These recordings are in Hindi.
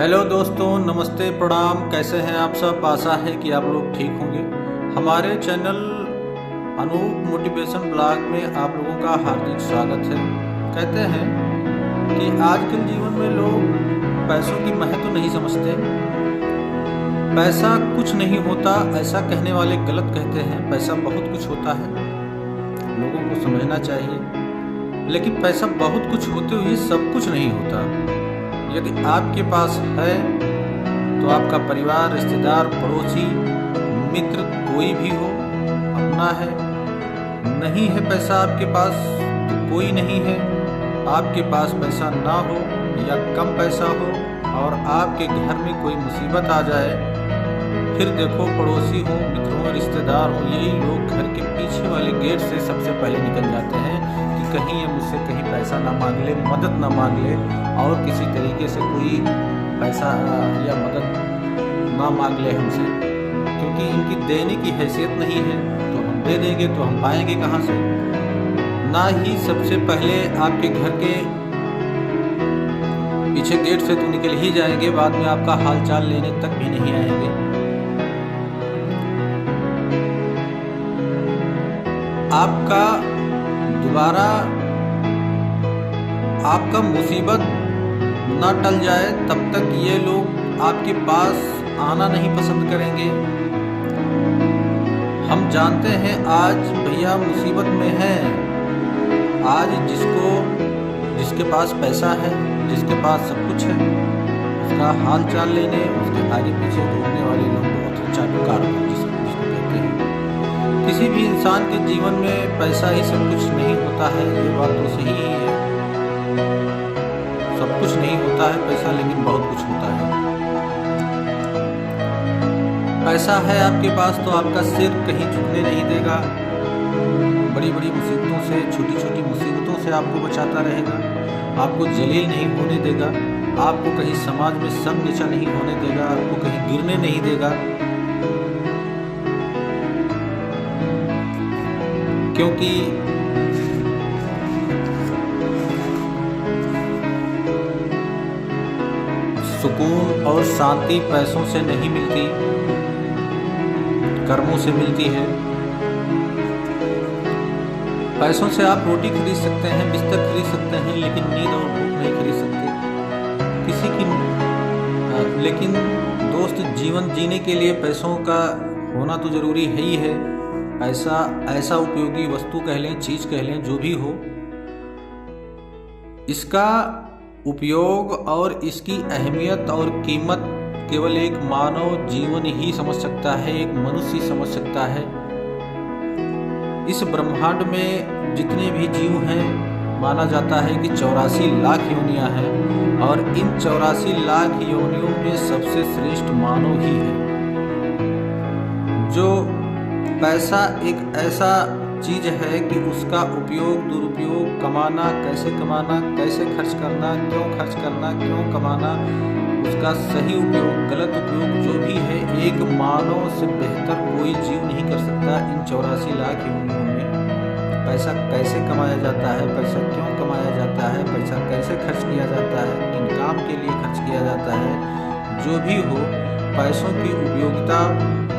हेलो दोस्तों, नमस्ते, प्रणाम। कैसे हैं आप सब? आशा है कि आप लोग ठीक होंगे। हमारे चैनल अनूप मोटिवेशन ब्लॉग में आप लोगों का हार्दिक स्वागत है। कहते हैं कि आजकल जीवन में लोग पैसों की महत्व नहीं समझते। पैसा कुछ नहीं होता ऐसा कहने वाले गलत कहते हैं। पैसा बहुत कुछ होता है, लोगों को समझना चाहिए। लेकिन पैसा बहुत कुछ होते हुए सब कुछ नहीं होता। यदि आपके पास है तो आपका परिवार, रिश्तेदार, पड़ोसी, मित्र कोई भी हो अपना है। नहीं है पैसा आपके पास तो कोई नहीं है। आपके पास पैसा ना हो या कम पैसा हो और आपके घर में कोई मुसीबत आ जाए, फिर देखो पड़ोसी हो, मित्र हो, रिश्तेदार हो, यही लोग घर के पीछे वाले गेट से सबसे पहले निकल जाते हैं कि कहीं ये मुझसे कहीं पैसा ना मांग ले, मदद ना मांग ले और किसी तरीके से कोई पैसा या मदद ना मांग ले हमसे, क्योंकि इनकी देने की हैसियत नहीं है। तो हम दे देंगे तो हम पाएंगे कहाँ से? ना ही सबसे पहले आपके घर के पीछे गेट से तो निकल ही जाएंगे, बाद में आपका हालचाल लेने तक भी नहीं आएंगे। आपका दोबारा आपका मुसीबत ना टल जाए तब तक ये लोग आपके पास आना नहीं पसंद करेंगे। हम जानते हैं आज भैया मुसीबत में है। आज जिसके पास पैसा है, जिसके पास सब कुछ है, उसका हाल चाल लेने, उसके आगे पीछे घूमने वाले लोग बहुत अच्छा कार जिसको कहते हैं। किसी भी इंसान के जीवन में पैसा ही सब कुछ नहीं होता है, ये बात तो सही ही है। सब कुछ नहीं होता है पैसा, लेकिन बहुत कुछ होता है। पैसा है आपके पास तो आपका सिर कहीं झुकने नहीं देगा। बड़ी बड़ी मुसीबतों से, छोटी छोटी मुसीबतों से आपको बचाता रहेगा। आपको जलील नहीं होने देगा। आपको कहीं समाज में सर नीचा नहीं होने देगा। आपको कहीं गिरने नहीं देगा। क्योंकि सुकून और शांति पैसों से नहीं मिलती, कर्मों से मिलती है। पैसों से आप रोटी खरीद सकते हैं, बिस्तर खरीद सकते हैं, लेकिन नींद और भूख नहीं खरीद सकते किसी की। लेकिन दोस्त, जीवन जीने के लिए पैसों का होना तो जरूरी है ही है। पैसा ऐसा उपयोगी वस्तु कह लें, चीज कह लें, जो भी हो, इसका उपयोग और इसकी अहमियत और कीमत केवल एक मानव जीवन ही समझ सकता है, एक मनुष्य समझ सकता है। इस ब्रह्मांड में जितने भी जीव हैं, माना जाता है कि 84 लाख योनियां हैं और इन 84 लाख योनियों में सबसे श्रेष्ठ मानव ही है। जो पैसा एक ऐसा चीज है कि उसका उपयोग, दुरुपयोग, कमाना, कैसे खर्च करना, क्यों खर्च करना, क्यों कमाना, उसका सही उपयोग, गलत उपयोग जो भी है, एक मानव से बेहतर कोई जीव नहीं कर सकता। इन 84 लाख योनियों में पैसा कैसे कमाया जाता है, पैसा क्यों कमाया जाता है, पैसा कैसे खर्च किया जाता है, किन काम के लिए खर्च किया जाता है, जो भी हो, पैसों की उपयोगिता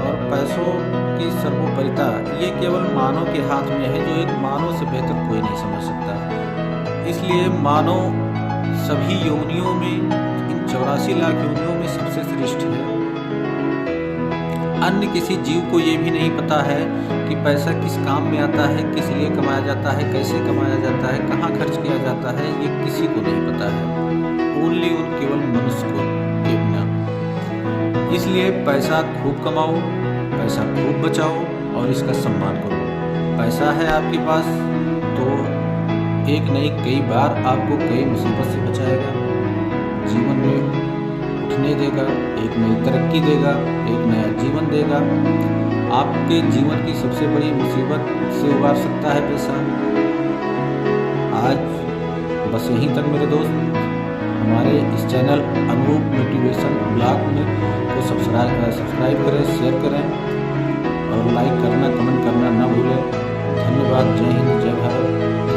और पैसों की सर्वोपरिता ये केवल मानव के हाथ में है, जो एक मानव से बेहतर कोई नहीं समझ सकता। इसलिए मानव सभी योनियों में, इन 84 लाख योनियों में सबसे श्रेष्ठ है। अन्य किसी जीव को ये भी नहीं पता है कि पैसा किस काम में आता है, किस लिए कमाया जाता है, कैसे कमाया जाता है, कहाँ खर्च किया जाता है, ये किसी को नहीं पता है। ओनली उन केवल मनुष्य को के बिना। इसलिए पैसा खूब कमाओ, पैसा खूब बचाओ और इसका सम्मान करो। पैसा है आपके पास तो एक नहीं कई बार आपको कई मुसीबत से बचाएगा, जीवन में उठने देगा, एक नई तरक्की देगा, एक नया जीवन देगा। आपके जीवन की सबसे बड़ी मुसीबत से उबार सकता है पैसा। आज बस यहीं तक मेरे दोस्त। हमारे इस चैनल अनूप मोटिवेशन ब्लॉग में को सब्सक्राइब करें, शेयर करें और लाइक करना, कमेंट करना ना भूलें। धन्यवाद। जय हिंद, जय भारत।